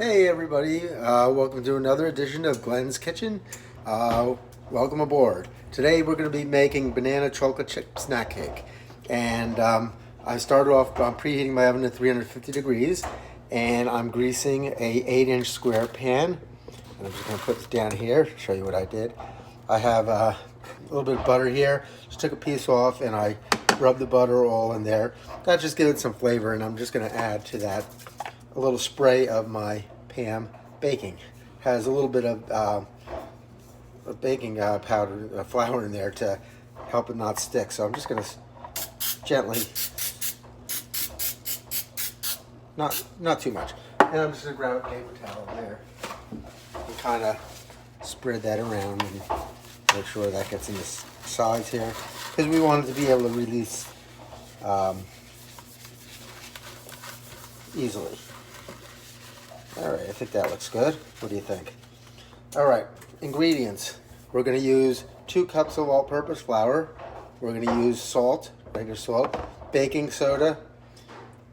Hey everybody, welcome to another edition of Glenn's Kitchen. Welcome aboard. Today we're going to be making banana chocolate chip snack cake. And I started off by preheating my oven to 350 degrees, and I'm greasing a 8-inch square pan. And I'm just going to put this down here, show you what I did. I have a little bit of butter here. Just took a piece off and I rubbed the butter all in there. That just gives it some flavor, and I'm just going to add to that a little spray of my Pam baking. Has a little bit of baking powder, flour in there to help it not stick. So I'm just going to gently, not too much. And I'm just going to grab a paper towel there and kind of spread that around and make sure that gets in the sides here, because we want it to be able to release easily. All right, I think that looks good. What do you think? All right, ingredients. We're going to use 2 cups of all-purpose flour. We're going to use salt, regular salt, baking soda,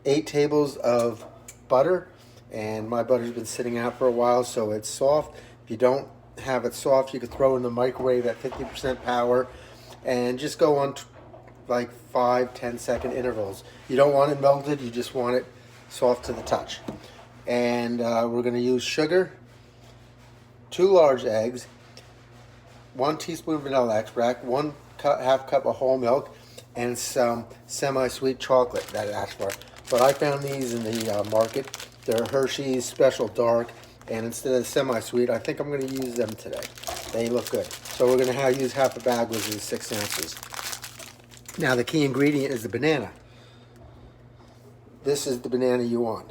8 tables of butter, and my butter's been sitting out for a while, so it's soft. If you don't have it soft, you could throw it in the microwave at 50% power and just go on like 5-10 second intervals. You don't want it melted, you just want it soft to the touch. And we're going to use sugar, 2 large eggs, 1 teaspoon vanilla extract, 1/2 cup of whole milk, and some semi-sweet chocolate that I asked for. But I found these in the market. They're Hershey's Special Dark, and instead of semi-sweet, I think I'm going to use them today. They look good. So we're going to use half a bag, which is 6 ounces. Now the key ingredient is the banana. This is the banana you want.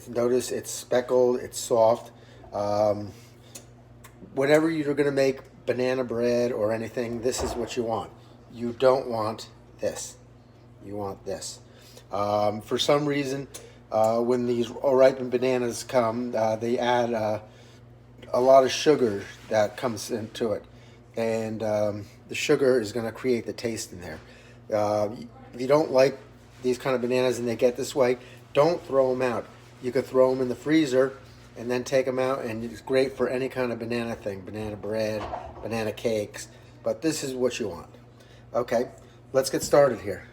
Notice it's speckled, it's soft. Whenever you're going to make banana bread or anything, this is what you want. You don't want this. You want this. For some reason, when these ripened bananas come, they add a lot of sugar that comes into it. And the sugar is going to create the taste in there. If you don't like these kind of bananas and they get this way, don't throw them out. You could throw them in the freezer and then take them out, and it's great for any kind of banana thing, banana bread, banana cakes, but this is what you want. Okay, let's get started here.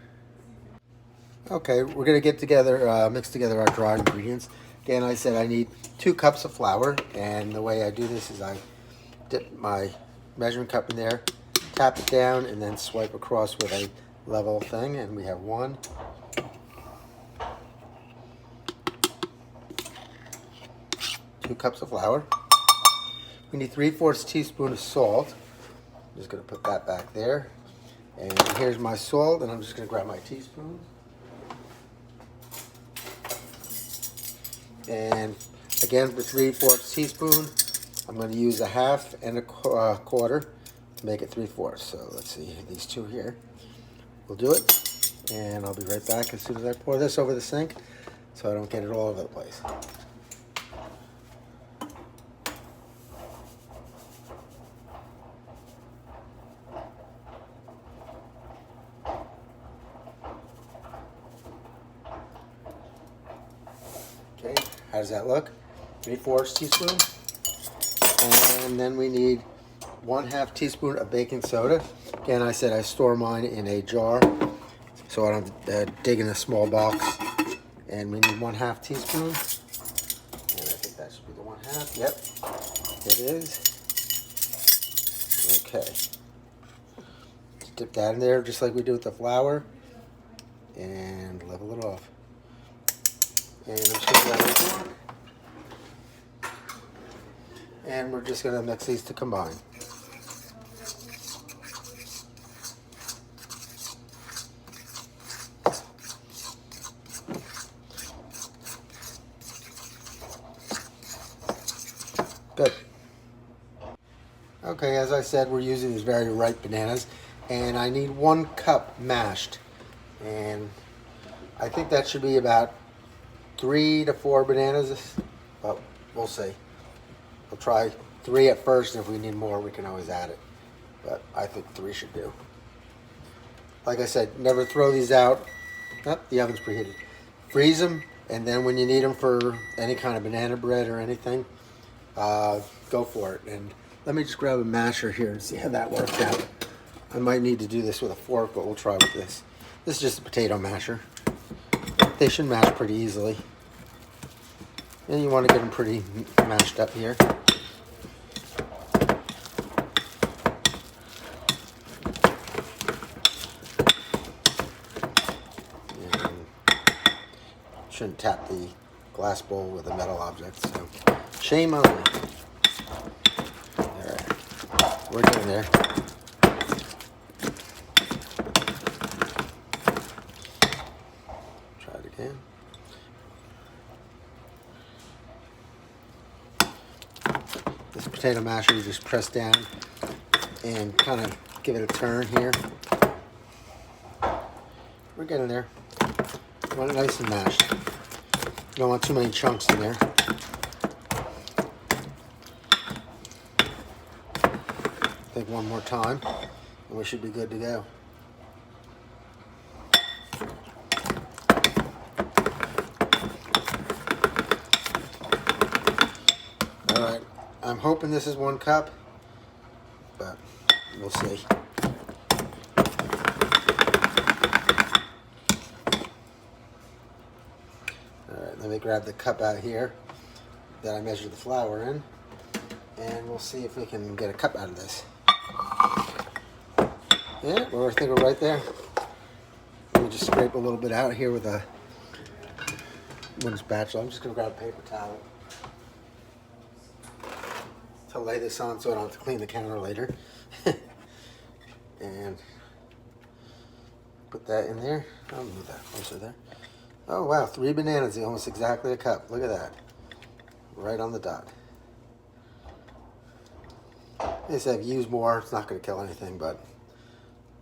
Okay, we're gonna get together, mix together our dry ingredients. Again, I said I need 2 cups of flour, and the way I do this is I dip my measuring cup in there, tap it down, and then swipe across with a level thing, and we have 1, 2 cups of flour. We need 3/4 teaspoon of salt. I'm just going to put that back there. And here's my salt, and I'm just going to grab my teaspoon. And again, for 3/4 teaspoon, I'm going to use 1/2 and 1/4 to make it 3/4. So let's see, these 2 here. We'll do it, and I'll be right back as soon as I pour this over the sink so I don't get it all over the place. Okay, how does that look? 3/4 teaspoon. And then we need 1/2 teaspoon of baking soda. Again, I said I store mine in a jar so I don't have to dig in a small box. And we need 1/2 teaspoon. And I think that should be the 1/2. Yep, it is. Okay. Just dip that in there just like we do with the flour. And level it off. And I'm just going to grab a fork. And we're just going to mix these to combine. Good. Okay, as I said, we're using these very ripe bananas, and I need 1 cup mashed. And I think that should be about 3 to 4 bananas, but we'll see. We'll try 3 at first, and if we need more, we can always add it. But I think 3 should do. Like I said, never throw these out. Oh, the oven's preheated. Freeze them And then when you need them for any kind of banana bread or anything, go for it. And let me just grab a masher here and see how that works out. I might need to do this with a fork, but we'll try with this. This is just a potato masher. They should mash pretty easily. And you want to get them pretty mashed up here. And shouldn't tap the glass bowl with a metal object, so shame on me. Alright, we're getting there. Try it again. This potato masher, you just press down and kind of give it a turn here. We're getting there. You want it nice and mashed. You don't want too many chunks in there. I think one more time and we should be good to go. Alright, I'm hoping this is 1 cup, but we'll see. Alright, let me grab the cup out here that I measured the flour in, and we'll see if we can get a cup out of this. Yeah, well, I think we're right there. Let me just scrape a little bit out here with a wooden spatula. I'm just going to grab a paper towel to lay this on so I don't have to clean the counter later. And put that in there. I'll move that closer there. Oh wow, 3 bananas, almost exactly a cup. Look at that. Right on the dot. They say if you use more, it's not going to kill anything, but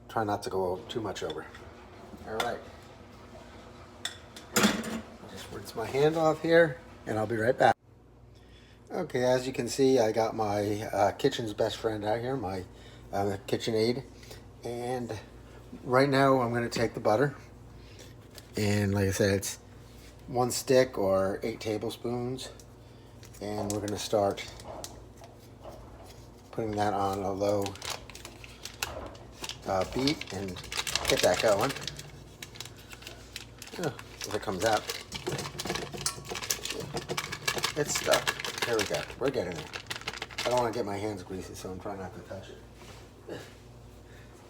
try not to go too much over. Alright. Just rinse my hand off here, and I'll be right back. Okay, as you can see, I got my kitchen's best friend out here, my KitchenAid. And right now I'm going to take the butter. And like I said, it's 1 stick or 8 tablespoons. And we're going to start putting that on a low beat and get that going. Oh, if it comes out. It's stuck. There we go. We're getting there. I don't want to get my hands greasy, so I'm trying not to touch it.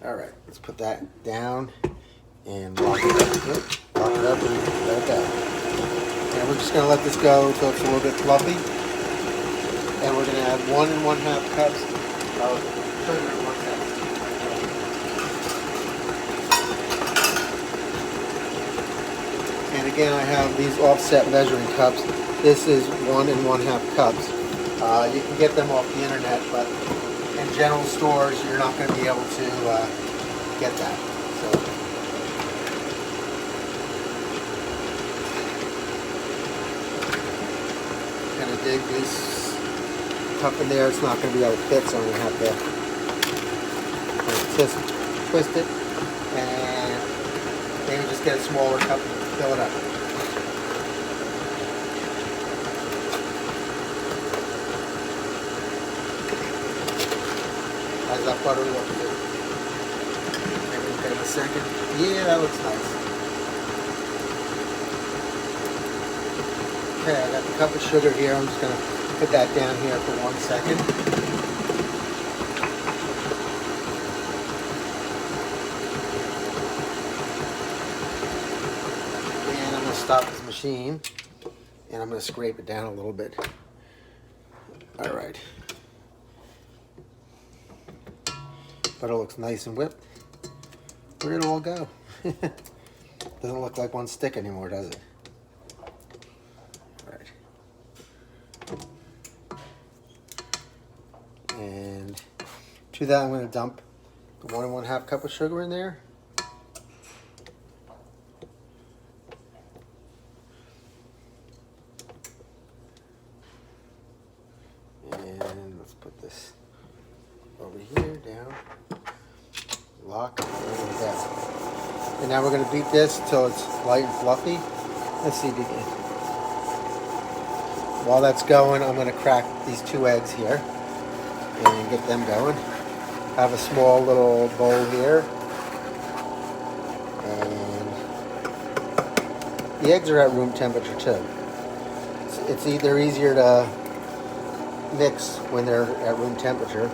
Alright, let's put that down and lock it up. Lock it up and let it go. And we're just going to let this go until it's a little bit fluffy. And we're going to add 1 1/2 cups of sugar in 1 second. And again, I have these offset measuring cups. This is 1 1/2 cups. You can get them off the internet, but in general stores, you're not going to be able to get that. So, kind of dig this cup in there. It's not going to be able to fit, so I'm going to have to twist it, and maybe just get a smaller cup and fill it up. How's that butter look good? Maybe look at it in a second. Yeah, that looks nice. Okay, I got the cup of sugar here. I'm just going to put that down here for 1 second. And I'm going to stop this machine and I'm going to scrape it down a little bit. All right. Butter looks nice and whipped. Where'd it all go? Doesn't look like 1 stick anymore, does it? All right. And to that, I'm going to dump the 1 1/2 cup of sugar in there. And let's put this over here, down, lock, and down. And now we're going to beat this until it's light and fluffy. Let's see if you can while that's going, I'm going to crack these 2 eggs here and get them going. I have a small little bowl here. And the eggs are at room temperature too. It's either easier to mix when they're at room temperature.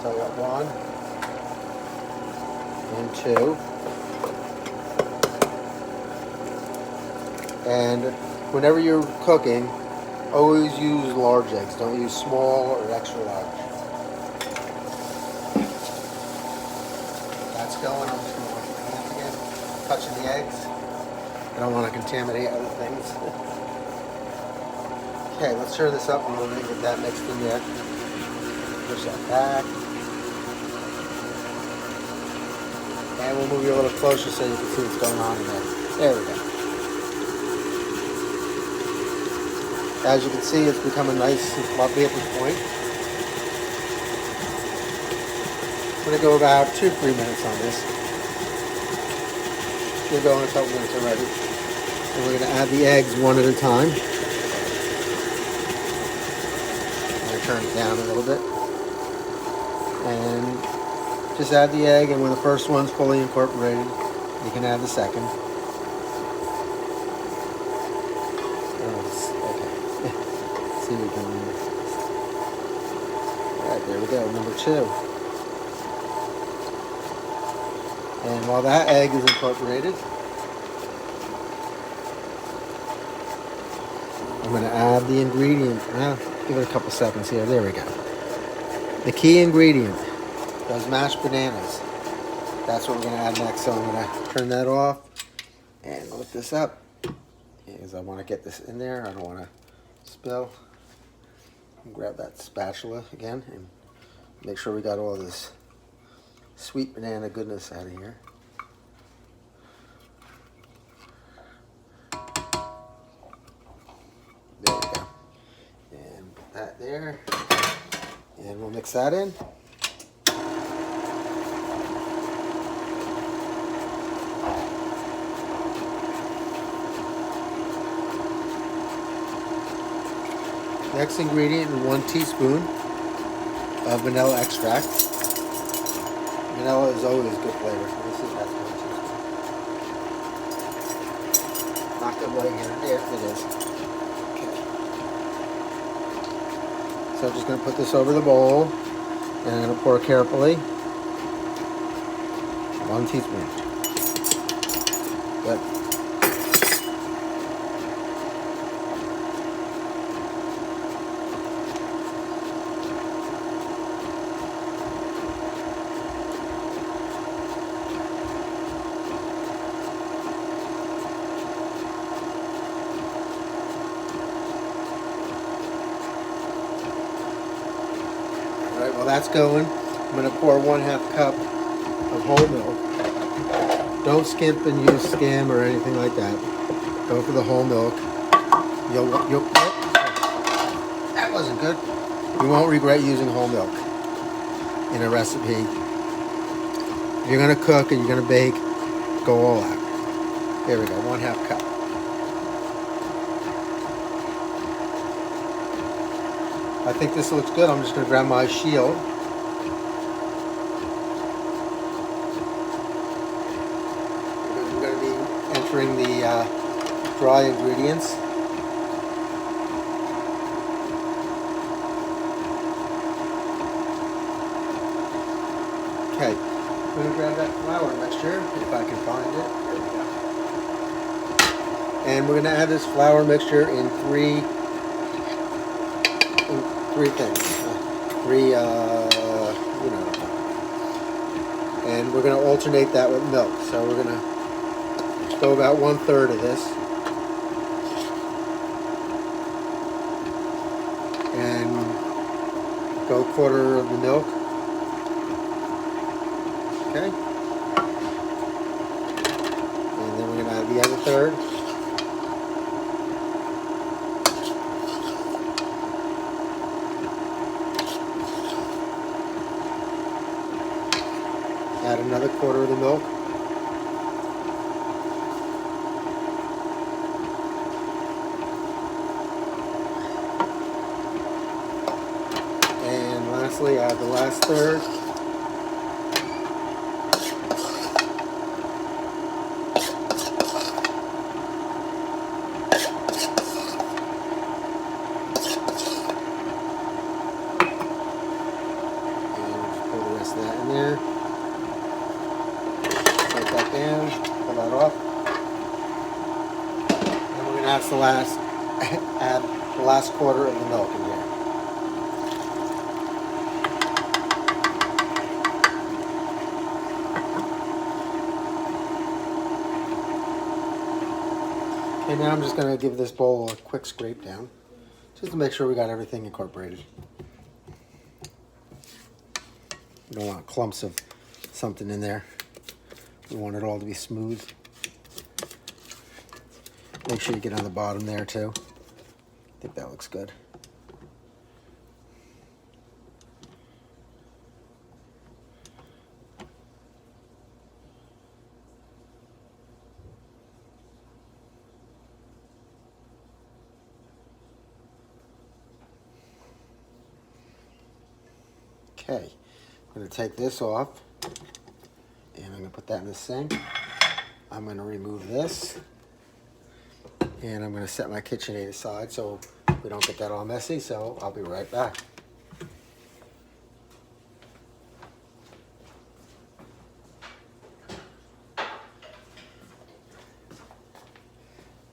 So I got 1 and 2. And whenever you're cooking, always use large eggs. Don't use small or extra large. That's going. I'm just going to wash my hands again. Touching the eggs. I don't want to contaminate other things. Okay, let's stir this up a little bit, get that mixed in there. Push that back. And we'll move you a little closer so you can see what's going on in there. There we go. As you can see, it's becoming nice and fluffy at this point. I'm going to go about 2-3 minutes on this. We'll go in a couple minutes already. And we're going to add the eggs one at a time. Turn it down a little bit and just add the egg, and when the first one's fully incorporated you can add the second. Okay. See, we can. Alright, there we go, number 2. And while that egg is incorporated, I'm going to add the ingredient. Give it a couple seconds here. There we go. The key ingredient, those mashed bananas. That's what we're going to add next. So I'm going to turn that off and lift this up because I want to get this in there. I don't want to spill. Grab that spatula again and make sure we got all this sweet banana goodness out of here. There we go. And put that there. And we'll mix that in. Next ingredient, 1 teaspoon of vanilla extract. Vanilla is always good flavor. So this is that's 1 teaspoon. Not good light here. There it is. So I'm just going to put this over the bowl and I'm going to pour carefully. 1 teaspoon. Good. Alright, well that's going. I'm going to pour 1/2 cup of whole milk. Don't skimp and use skim or anything like that. Go for the whole milk. That wasn't good. You won't regret using whole milk in a recipe. If you're going to cook and you're going to bake, go all out. There we go, 1/2 cup. I think this looks good. I'm just going to grab my shield. We're going to be entering the dry ingredients. Okay, I'm going to grab that flour mixture if I can find it. There we go. And we're going to add this flour mixture in three things. And we're going to alternate that with milk. So we're going to go about 1/3 of this. And go 1/4 of the milk. Okay. And then we're going to add the other 1/3. Add another 1/4 of the milk. lastly, add the last third. Pour the rest of that in there. Take that down, pull that off. And we're going to add the last quarter of the milk in here. Okay, now I'm just going to give this bowl a quick scrape down, just to make sure we got everything incorporated. We don't want clumps of something in there. We want it all to be smooth. Make sure you get on the bottom there too. I think that looks good. Okay, I'm going to take this off and I'm going to put that in the sink. I'm going to remove this and I'm going to set my KitchenAid aside so we don't get that all messy, so I'll be right back.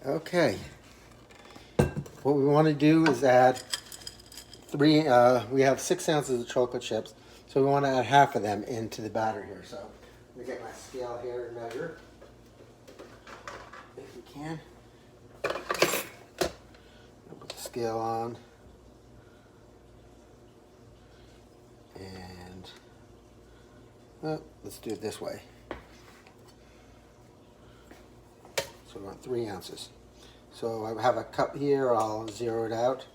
Okay, what we want to do is add we have 6 ounces of chocolate chips, so we want to add half of them into the batter here. So let me get my scale here and measure, if you can. I'll put the scale on, and let's do it this way. So we want 3 ounces. So I have a cup here, I'll zero it out.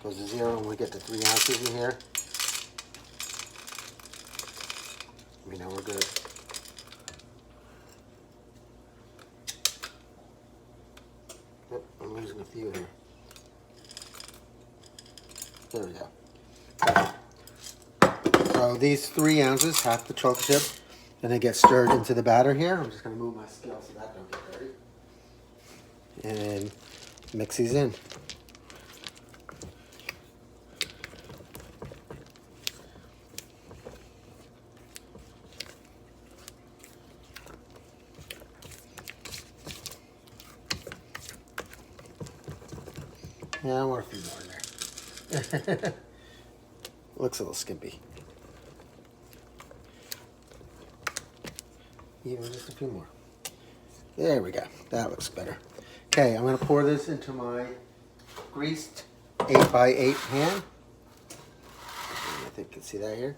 Goes to 0 when we get to 3 ounces in here. We know we're good. Oh, I'm losing a few here. There we go. So these 3 ounces, half the chocolate chip, then they get stirred into the batter here. I'm just going to move my scale so that don't get dirty. And mix these in. Yeah, I want a few more in there. Looks a little skimpy. Even just a few more. There we go. That looks better. Okay, I'm going to pour this into my greased 8x8 pan. I think you can see that here.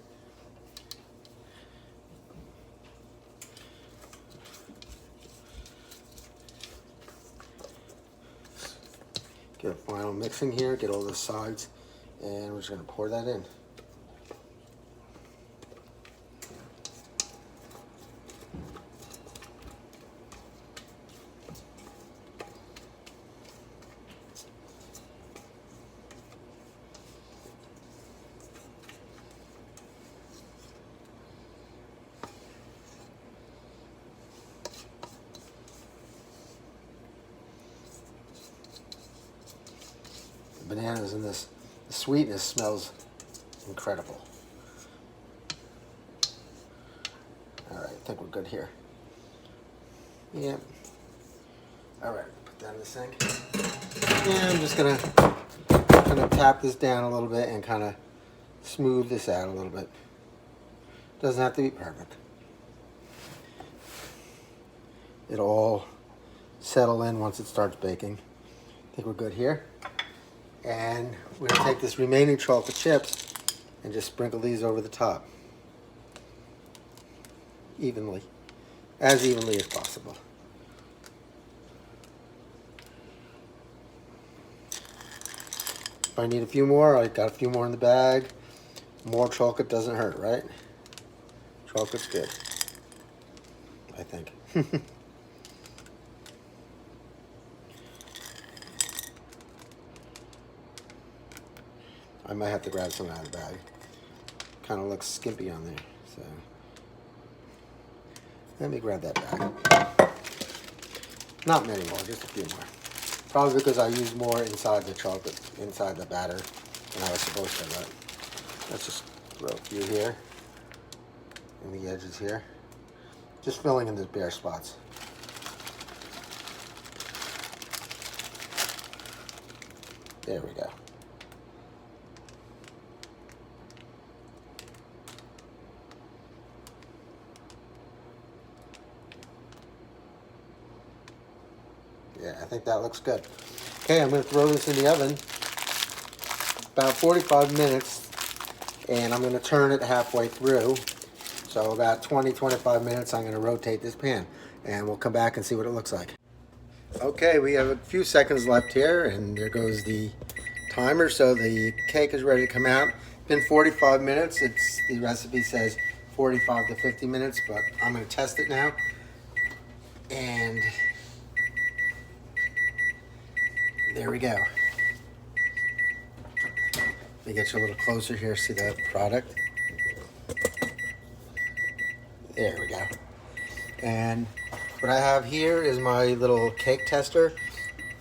Get a final mixing here, get all the sides, and we're just going to pour that in. Bananas and the sweetness smells incredible. All right, I think we're good here. Yep. All right, put that in the sink. And I'm just gonna kind of tap this down a little bit and kind of smooth this out a little bit. Doesn't have to be perfect. It'll all settle in once it starts baking. I think we're good here. And we're going to take this remaining chocolate chips and just sprinkle these over the top. Evenly. As evenly as possible. If I need a few more, I got a few more in the bag. More chocolate doesn't hurt, right? Chocolate's good, I think. I might have to grab some out of the bag. kind of looks skimpy on there. So let me grab that back. Not many more, just a few more. Probably because I used more inside the chocolate, inside the batter than I was supposed to. But let's just throw a few here in the edges here. Just filling in the bare spots. There we go. Yeah, I think that looks good. Okay, I'm going to throw this in the oven about 45 minutes, and I'm going to turn it halfway through. So about 20-25 minutes, I'm going to rotate this pan, and we'll come back and see what it looks like. Okay, we have a few seconds left here, and there goes the timer. So the cake is ready to come out. Been 45 minutes. The recipe says 45 to 50 minutes, but I'm going to test it now. And there we go. Let me get you a little closer here, see the product. There we go. And what I have here is my little cake tester.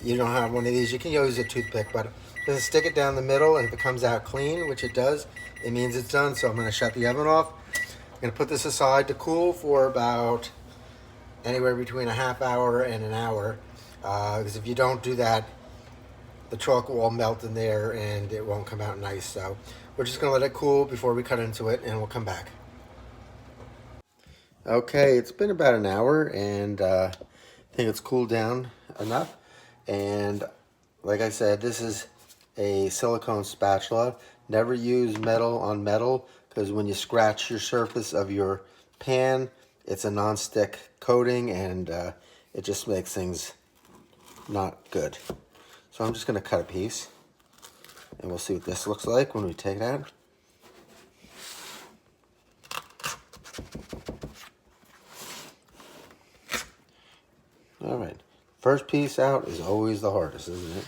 You don't have one of these, you can use a toothpick, but just stick it down the middle, and if it comes out clean, which it does, it means it's done. So I'm going to shut the oven off. I'm going to put this aside to cool for about anywhere between a half hour and an hour, because if you don't do that, the chocolate will melt in there and it won't come out nice. So we're just going to let it cool before we cut into it, and we'll come back. Okay, it's been about an hour, and I think it's cooled down enough. And like I said, this is a silicone spatula. Never use metal on metal, because when you scratch your surface of your pan, it's a non-stick coating, and it just makes things not good. So I'm just going to cut a piece, and we'll see what this looks like when we take it out. All right, first piece out is always the hardest, isn't it?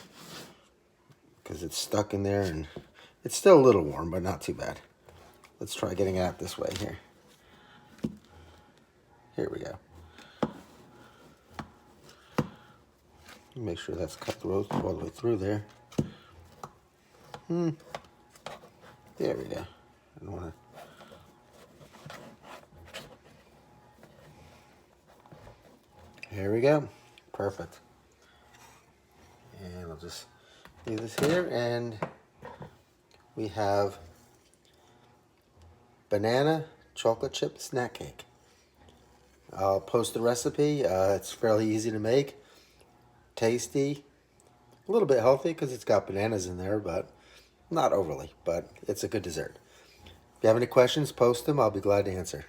Because it's stuck in there, and it's still a little warm, but not too bad. Let's try getting it out this way here. Here we go. Make sure that's cut all the way through there. There we go. I don't want to. Here we go. Perfect. And I'll just leave this here, and we have banana chocolate chip snack cake. I'll post the recipe. It's fairly easy to make, tasty, a little bit healthy because it's got bananas in there, but not overly, but it's a good dessert. If you have any questions, post them. I'll be glad to answer.